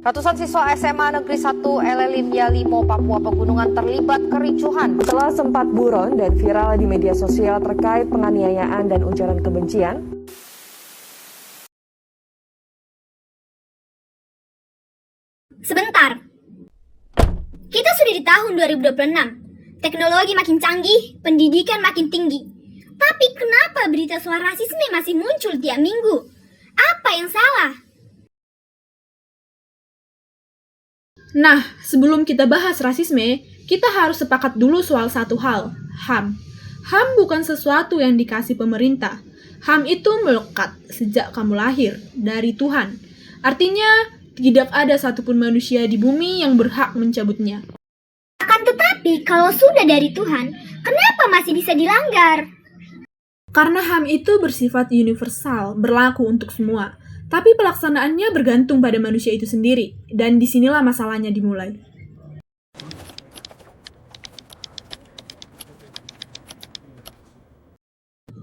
Ratusan siswa SMA Negeri 1 Elelimya Limo, Papua Pegunungan terlibat kericuhan. Setelah sempat buron dan viral di media sosial terkait penganiayaan dan ujaran kebencian, Sebentar. Kita sudah di tahun 2026. Teknologi makin canggih, pendidikan makin tinggi. Tapi kenapa berita soal rasisme masih muncul tiap minggu? Apa yang salah? Nah, sebelum kita bahas rasisme, kita harus sepakat dulu soal satu hal, HAM. HAM bukan sesuatu yang dikasih pemerintah. HAM itu melekat sejak kamu lahir, dari Tuhan. Artinya, tidak ada satupun manusia di bumi yang berhak mencabutnya. Akan tetapi, kalau sudah dari Tuhan, kenapa masih bisa dilanggar? Karena HAM itu bersifat universal, berlaku untuk semua. Tapi pelaksanaannya bergantung pada manusia itu sendiri, dan disinilah masalahnya dimulai.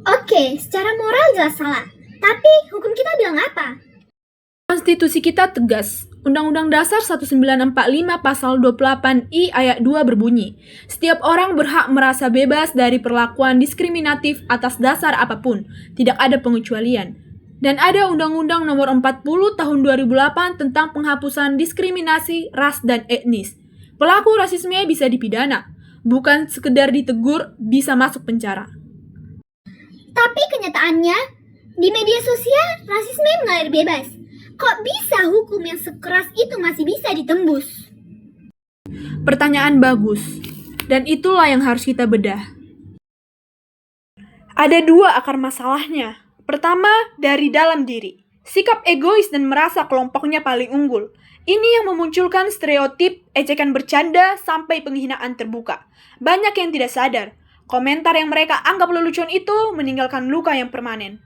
Oke, secara moral jelas salah. Tapi hukum kita bilang apa? Konstitusi kita tegas. Undang-Undang Dasar 1945 Pasal 28I Ayat 2 berbunyi, setiap orang berhak merasa bebas dari perlakuan diskriminatif atas dasar apapun, tidak ada pengecualian. Dan ada Undang-Undang Nomor 40 Tahun 2008 tentang penghapusan diskriminasi ras dan etnis. Pelaku rasisme bisa dipidana, bukan sekedar ditegur, bisa masuk penjara. Tapi kenyataannya, di media sosial, rasisme mengalir bebas. Kok bisa hukum yang sekeras itu masih bisa ditembus? Pertanyaan bagus, dan itulah yang harus kita bedah. Ada dua akar masalahnya. Pertama, dari dalam diri. Sikap egois dan merasa kelompoknya paling unggul. Ini yang memunculkan stereotip, ejekan bercanda, sampai penghinaan terbuka. Banyak yang tidak sadar. Komentar yang mereka anggap lelucon itu meninggalkan luka yang permanen.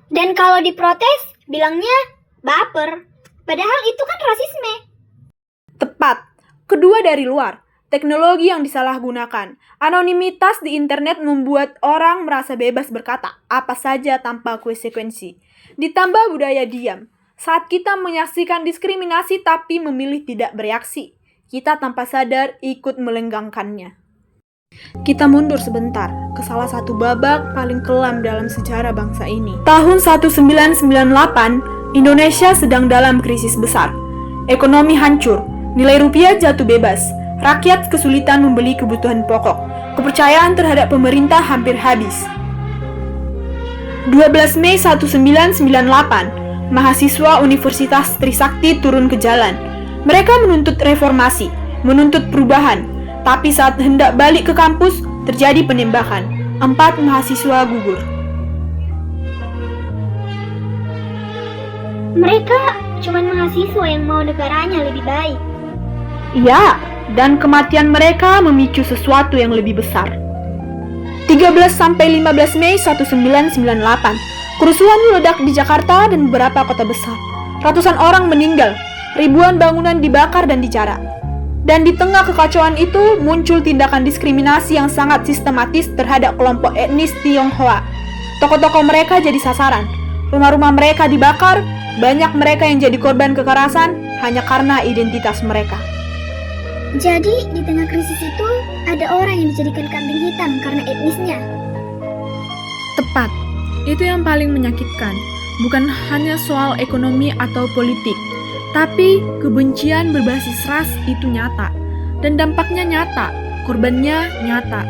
Dan kalau diprotes, bilangnya baper. Padahal itu kan rasisme. Tepat. Kedua dari luar. Teknologi yang disalahgunakan. Anonimitas di internet membuat orang merasa bebas berkata apa saja tanpa konsekuensi. Ditambah budaya diam. Saat kita menyaksikan diskriminasi tapi memilih tidak bereaksi, kita tanpa sadar ikut melenggangkannya. Kita mundur sebentar ke salah satu babak paling kelam dalam sejarah bangsa ini. Tahun 1998, Indonesia sedang dalam krisis besar. Ekonomi hancur, nilai rupiah jatuh bebas. Rakyat kesulitan membeli kebutuhan pokok. Kepercayaan terhadap pemerintah hampir habis. 12 Mei 1998, mahasiswa Universitas Trisakti turun ke jalan. Mereka menuntut reformasi, menuntut perubahan. Tapi saat hendak balik ke kampus, terjadi penembakan. 4 mahasiswa gugur. Mereka cuma mahasiswa yang mau negaranya lebih baik. Iya, dan kematian mereka memicu sesuatu yang lebih besar. 13-15 Mei 1998, kerusuhan meledak di Jakarta dan beberapa kota besar. Ratusan orang meninggal, ribuan bangunan dibakar dan dijarah. Dan di tengah kekacauan itu muncul tindakan diskriminasi yang sangat sistematis terhadap kelompok etnis Tionghoa. Tokoh-tokoh mereka jadi sasaran, rumah-rumah mereka dibakar, banyak mereka yang jadi korban kekerasan hanya karena identitas mereka. Jadi, di tengah krisis itu, ada orang yang dijadikan kambing hitam karena etnisnya. Tepat, itu yang paling menyakitkan. Bukan hanya soal ekonomi atau politik, tapi kebencian berbasis ras itu nyata. Dan dampaknya nyata, korbannya nyata.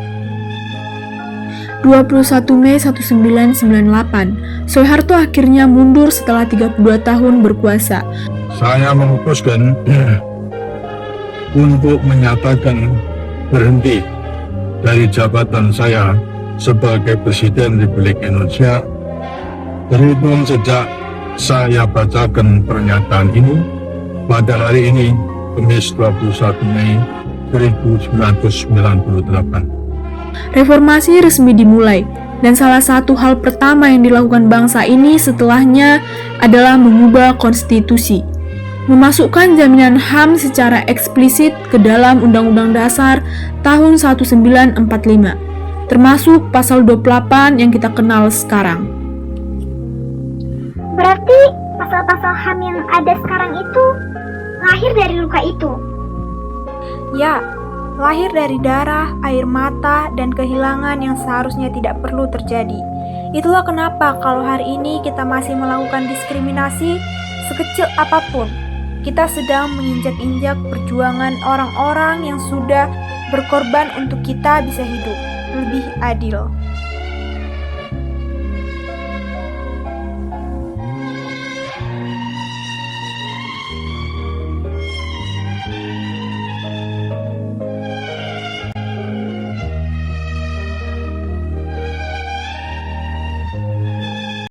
21 Mei 1998, Soeharto akhirnya mundur setelah 32 tahun berkuasa. Saya memutuskan untuk menyatakan berhenti dari jabatan saya sebagai Presiden Republik Indonesia terhitung sejak saya bacakan pernyataan ini pada hari ini, Kamis 21 Mei 1998. Reformasi resmi dimulai, dan salah satu hal pertama yang dilakukan bangsa ini setelahnya adalah mengubah konstitusi. Memasukkan jaminan HAM secara eksplisit ke dalam Undang-Undang Dasar tahun 1945, termasuk pasal 28 yang kita kenal sekarang. Berarti pasal-pasal HAM yang ada sekarang itu lahir dari luka itu. Ya, lahir dari darah, air mata, dan kehilangan yang seharusnya tidak perlu terjadi. Itulah kenapa kalau hari ini kita masih melakukan diskriminasi sekecil apapun, kita sedang menginjak-injak perjuangan orang-orang yang sudah berkorban untuk kita bisa hidup lebih adil.